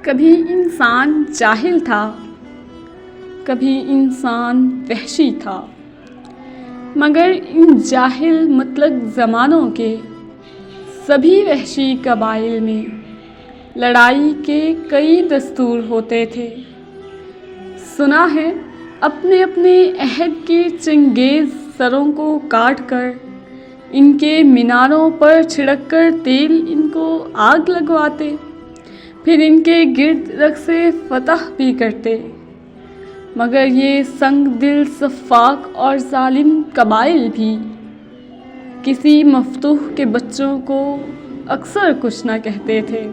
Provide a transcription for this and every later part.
کبھی انسان جاہل تھا، کبھی انسان وحشی تھا، مگر ان جاہل مطلق زمانوں کے سبھی وحشی قبائل میں لڑائی کے کئی دستور ہوتے تھے۔ سنا ہے اپنے اپنے عہد کے چنگیز سروں کو کاٹ کر ان کے میناروں پر چھڑک کر تیل ان کو آگ لگواتے، پھر ان کے گرد رقص فتح بھی کرتے، مگر یہ سنگ دل سفاک اور ظالم قبائل بھی کسی مفتوح کے بچوں کو اکثر کچھ نہ کہتے تھے۔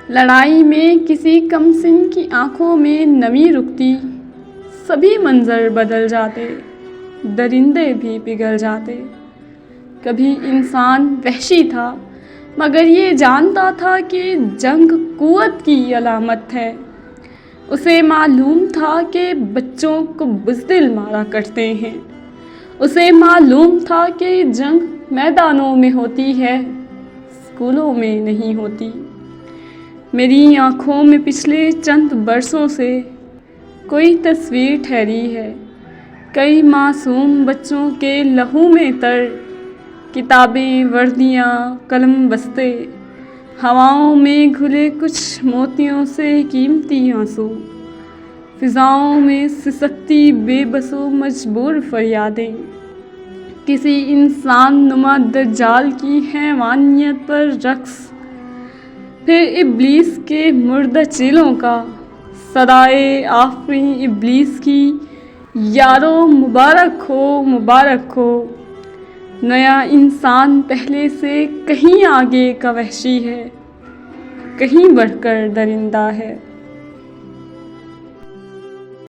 لڑائی میں کسی کم سن کی آنکھوں میں نمی رکتی، سبھی منظر بدل جاتے، درندے بھی پگھل جاتے۔ کبھی انسان وحشی تھا، مگر یہ جانتا تھا کہ جنگ قوت کی علامت ہے۔ اسے معلوم تھا کہ بچوں کو بزدل مارا کرتے ہیں، اسے معلوم تھا کہ جنگ میدانوں میں ہوتی ہے، اسکولوں میں نہیں ہوتی۔ میری آنکھوں میں پچھلے چند برسوں سے کوئی تصویر ٹھہری ہے، کئی معصوم بچوں کے لہو میں تر کتابیں، وردیاں، قلم بستے، ہواؤں میں گھلے کچھ موتیوں سے قیمتی آنسو، فضاؤں میں سسکتی بے بس و مجبور فریادیں، کسی انسان نما دجال کی حیوانیت پر رقص، پھر ابلیس کے مردہ چیلوں کا صدائے آفریں ابلیس کی، یارو مبارک ہو مبارک ہو۔ نیا انسان پہلے سے کہیں آگے کا وحشی ہے، کہیں بڑھ کر درندہ ہے۔